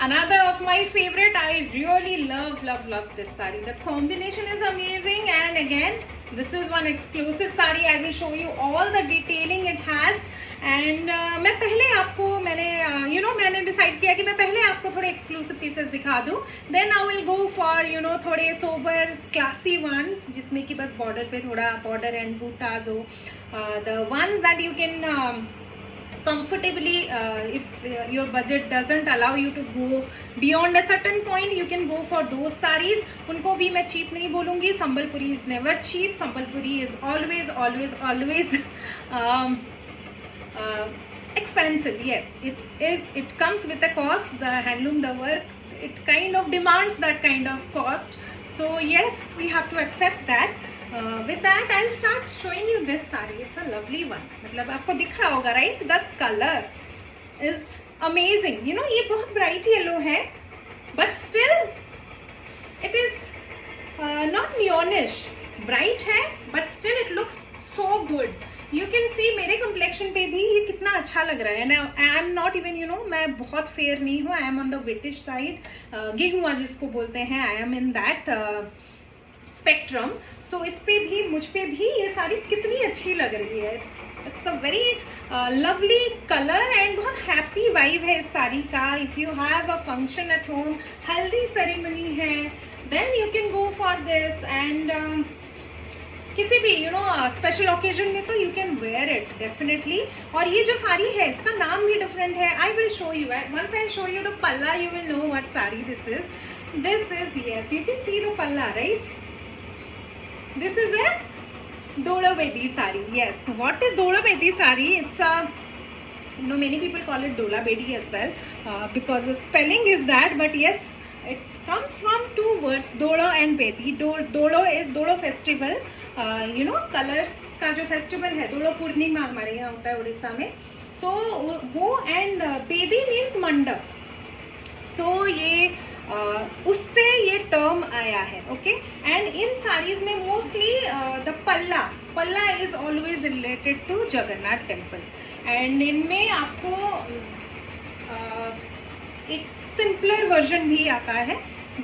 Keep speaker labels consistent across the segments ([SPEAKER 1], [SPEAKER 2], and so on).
[SPEAKER 1] Another of my favorite. I really love this saree. The combination is amazing, and again this is one exclusive saree. I will show you all the detailing it has. And मैं पहले आपको मैंने decide किया कि मैं पहले आपको थोड़े एक्सक्लूसिव पीसेस दिखा दूं, then I will go for थोड़े सोबर क्लासी वंस जिसमें कि बस बॉर्डर पे थोड़ा बॉर्डर एंड बूटाज हो, the ones that you can comfortably if your budget doesn't allow you to go beyond a certain point, you can go for those sarees. उनको भी मैं cheap नहीं बोलूँगी. Sambalpuri is never cheap. Sambalpuri is always expensive. Yes, it is. It comes with a cost. The handloom, the work, it kind of demands that kind of cost. So yes, we have to accept that. With that, I'll start showing you this saree. It's a lovely one. मतलब आपको दिख रहा होगा, right? The color is amazing. ये बहुत bright yellow है, but still it is not neonish. Bright है, but still it looks so good. You can see मेरे complexion पे भी ये कितना अच्छा लग रहा है. Now I am not even मैं बहुत fair नहीं हूँ. I am on the British side. गेहुआ जिसको बोलते हैं, I am in that spectrum. So इस पे भी, मुझ पे भी ये साड़ी कितनी अच्छी लग रही है. It's a very lovely colour and बहुत हैप्पी वाइब है इस साड़ी का. If you have a function at home, haldi ceremony है, then you can go for this. And किसी भी स्पेशल ओकेजन में तो you can wear it definitely. और ये जो साड़ी है इसका नाम भी डिफरेंट है. I will show you. Once I show you the palla, you will know what sari this is. Yes, you can see the palla, right? This is a Dola Bedi sari. Yes. What is Dola Bedi sari? It's a many people call it Dola Bedi as well because the spelling is that. But yes, it comes from two words, Dola and Bedi. Dolo is Dolo festival. Colors का जो festival है, Dolo पूर्णिमा हमारे यहाँ होता है उड़ीसा में. So वो and Bedi means मंडप. So ये उससे ये टर्म आया है. ओके. एंड इन साड़ीज में mostly the palla is always related to Jagannath temple. And इनमें आपको एक सिंपलर वर्जन भी आता है.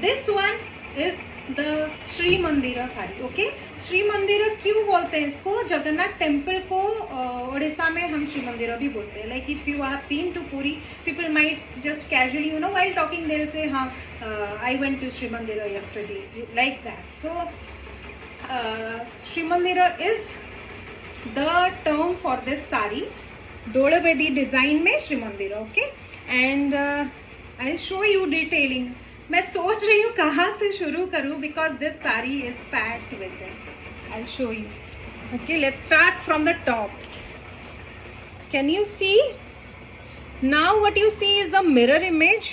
[SPEAKER 1] This one is the Shri Mandira sari. Okay. Shri Mandira क्यों बोलते हैं इसको? जगन्नाथ टेम्पल को उड़ीसा में हम श्री मंदिरा भी बोलते हैं. Like if you have been to Puri, people might just casually while talking there say हाँ I went to Shri Mandira yesterday, like that. So Shri Mandira is the term for this sari. Dolabedi design में Shri Mandira. Okay. And I will show you detailing. मैं सोच रही हूँ कहाँ से शुरू करूँ because this sari is packed with it. I will show you. Okay, let's start from the top. Can you see? Now what you see is the mirror image.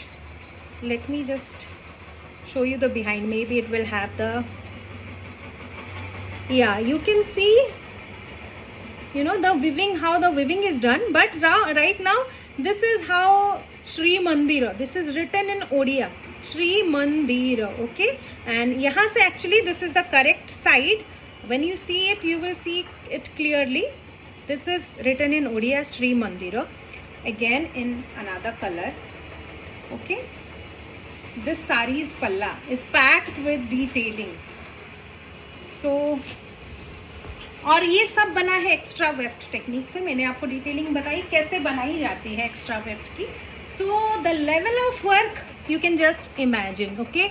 [SPEAKER 1] Let me just show you the behind. Maybe it will have the, yeah, you can see the weaving, how the weaving is done. But right now this is how Shri Mandira, this is written in Odia, Shri Mandira. Okay. And yahan se actually this is the correct side. When you see it, you will see it clearly. This is written in Odia, Shri Mandira, again in another color. Okay. This saree's palla is packed with detailing. So, और ये सब बना है extra weft technique से. मैंने आपको detailing बताई कैसे बनाई जाती है एक्स्ट्रा वेफ्ट की. So the level of work you can just imagine. Okay.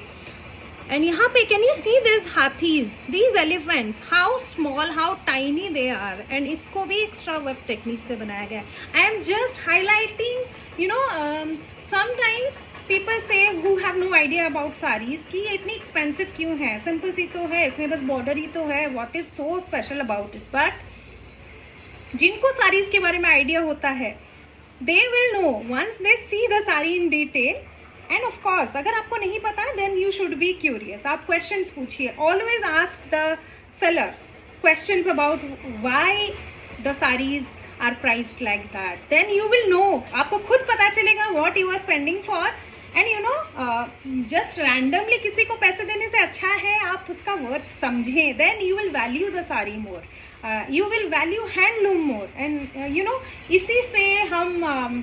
[SPEAKER 1] And यहाँ पे कैन यू सी दिस हाथीज, these elephants, how small, how tiny they are. And इसको भी एक्स्ट्रा वेफ्ट टेक्निक से बनाया गया. I am just highlighting sometimes people से who have no idea about saris कि ये इतनी एक्सपेंसिव क्यों है. सिंपल सी तो है, इसमें बस बॉर्डर ही तो है. What is so special about it? But जिनको साड़ीज के बारे में आइडिया होता है, they will know once they see the sari in detail. And of course अगर आपको नहीं पता then you should be curious. आप क्वेश्चंस पूछिए. Always ask the seller questions about why the saris are priced like that. Then you will know, आपको खुद पता चलेगा what you are spending for. And just randomly किसी को पैसे देने से अच्छा है आप उसका वर्थ समझें. Then you will value the sari more, you will value handloom more. And इसी से हम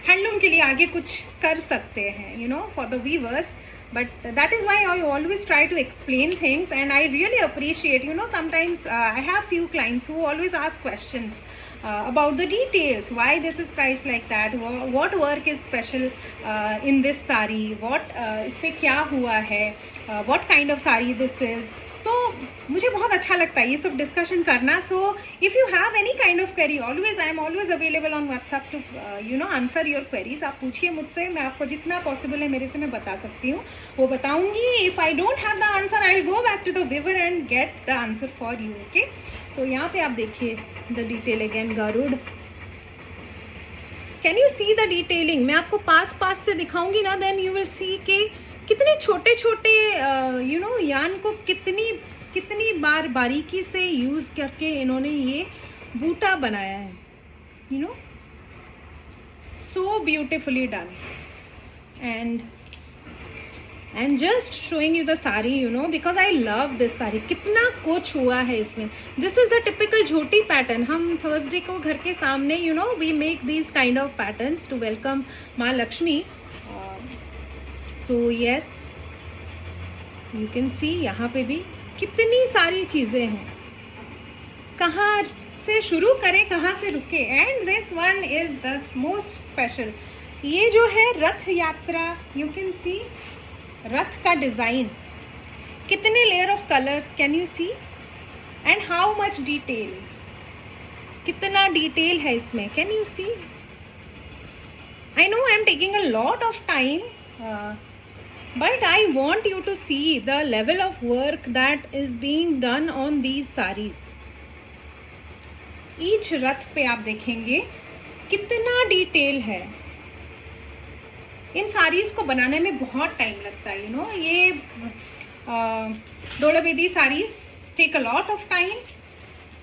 [SPEAKER 1] हैंडलूम के लिए आगे कुछ कर सकते हैं, you know, for the weavers. But that is why I always try to explain things, and I really appreciate, you know, sometimes I have few clients who always ask questions about the details, why this is priced like that, what work is special in this sari, what इस पे क्या हुआ है, what kind of sari this is. So मुझे बहुत अच्छा लगता है ये सब डिस्कशन करना. So if you have any kind of query, always I am always available on WhatsApp to you know answer your queries. आप पूछिए मुझसे, मैं आपको जितना पॉसिबल है मेरे से मैं बता सकती हूँ वो बताऊंगी. If I don't have the answer I will go back to the weaver and get the answer for you. Okay, so यहाँ पे आप देखिए the detail again, Garuda. Can you see the detailing? मैं आपको पास से दिखाऊंगी ना, देन यू विल सी के कितने छोटे छोटे यू नो यान को कितनी बार बारीकी से यूज करके इन्होंने ये बूटा बनाया है, you know, so beautifully done. And I am just showing you the sari, you know, because I love this sari. कितना कुछ हुआ है इसमें. This is the typical jhoti pattern. हम थर्सडे को घर के सामने, you know, we make these kind of patterns to welcome माँ Lakshmi. So yes, you can see यहाँ पे भी कितनी सारी चीजें हैं. कहाँ से शुरू करें, कहाँ से रुके. And this one is the most special. ये जो है रथ यात्रा, यू कैन सी रथ का डिजाइन, कितने layer of colours, can you see, and how much detail, कितना डिटेल है इसमें, can you see. I know I am taking a lot of time, but I want you to see the level of work that is being done on these sarees. Each रथ पे आप देखेंगे कितना detail है. इन साड़ीज को बनाने में बहुत time लगता है, यू नो. ये Dolavedi saris take a lot of time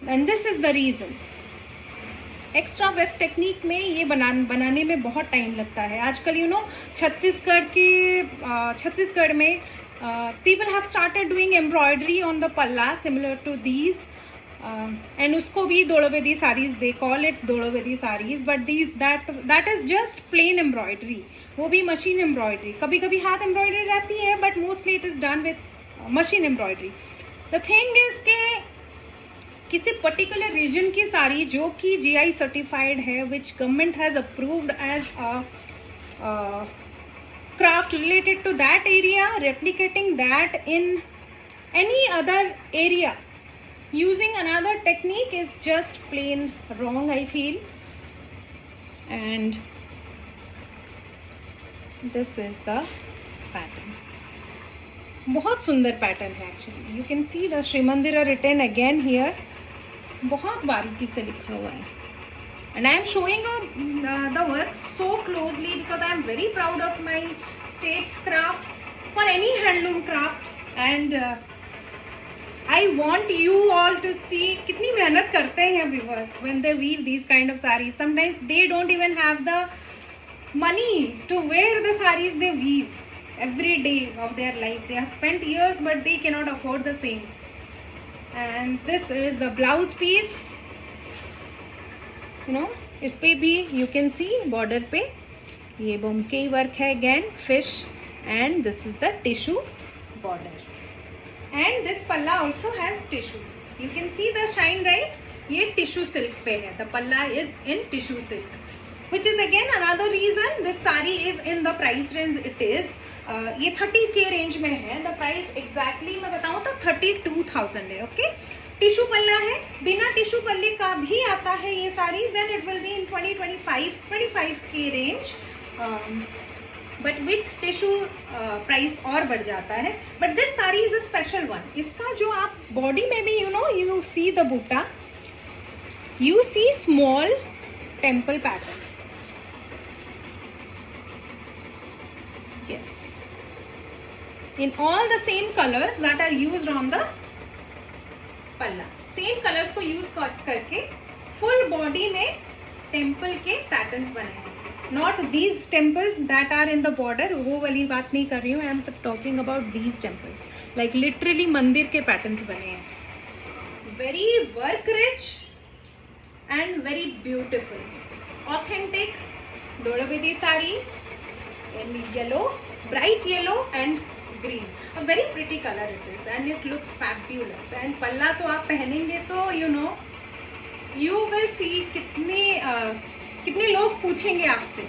[SPEAKER 1] and this is the reason. Extra weft technique में ये बनाने में बहुत टाइम लगता है. आजकल, यू नो, छत्तीसगढ़ में people have started doing embroidery on the palla similar to these, and उसको भी Dodovedi saris, they call it Dodovedi saris, but that is just plain embroidery. वो भी मशीन एम्ब्रॉयडरी. कभी कभी हाथ एम्ब्रॉयडरी रहती है, but mostly it is done with machine embroidery. The thing is के किसी पर्टिकुलर रीजन की साड़ी जो कि जीआई सर्टिफाइड है, which government has approved as a craft related to that area, replicating that in any other area using another technique is just plain wrong, I feel. And this is the pattern. बहुत सुंदर pattern है actually. You can see the Shri मंदिर written again here. बहुत बारीकी से लिखा हुआ है. And I am showing you the work so closely because I am very proud of my state's craft for any handloom craft, and I want you all to see कितनी मेहनत करते हैं viewers when they weave these kind of sarees. Sometimes they don't even have the money to wear the sarees they weave every day of their life. They have spent years but they cannot afford the same. And this is the blouse piece, you know. इस पे भी you can see border पे ये बोमके work है again, fish, and this is the tissue border. And this palla also has tissue. You can see the shine, right? ये tissue silk पे है. The palla is in tissue silk, which is again another reason this saree is in the price range it is. ये 30K range में है. The price exactly मैं बताऊँ तो 32,000 है. ओके, टिश्यू पल्ला है. बिना टिश्यू पल्ले का भी आता है ये saris. Then it will be in 25K range, but with tissue price और बढ़ जाता है. But this sari is a special one. इसका जो आप बॉडी में भी, you know, you see the बूटा, you see small temple patterns. Yes, in all the same colors that are used on the palla. Same colors को use करके full body में temple के patterns बनाए. Not these temples that are in the border. वो वाली बात नहीं कर रही हूँ. I am talking about these temples. Like literally मंदिर के patterns बने हैं. Very work rich and very beautiful, authentic, Dodabedi sari in yellow, bright yellow and green. A very pretty color it is and it looks fabulous. And palla to आप पहनेंगे तो you know you will see कितने लोग पूछेंगे आपसे.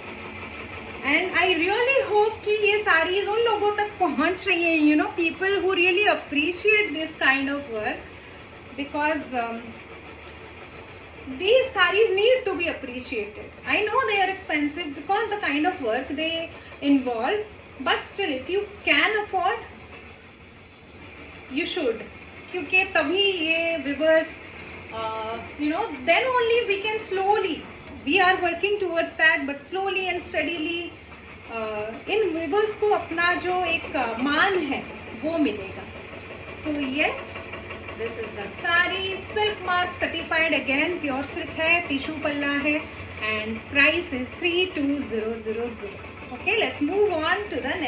[SPEAKER 1] And I really hope कि ये साड़ीज उन लोगों तक पहुंच रही हैं, you know, people who really appreciate this kind of work, because these sarees need to be appreciated. I know they are expensive because the kind of work they involve, but still if you can afford, you should. क्योंकि तभी ये viewers, you know, then only we can slowly, we are working towards that, but slowly and steadily in viewers को अपना जो एक मान है वो मिलेगा. So yes, this is the sari, silk mark certified, again pure silk है, tissue palla है, and price is 32000. Okay, let's move on to the next.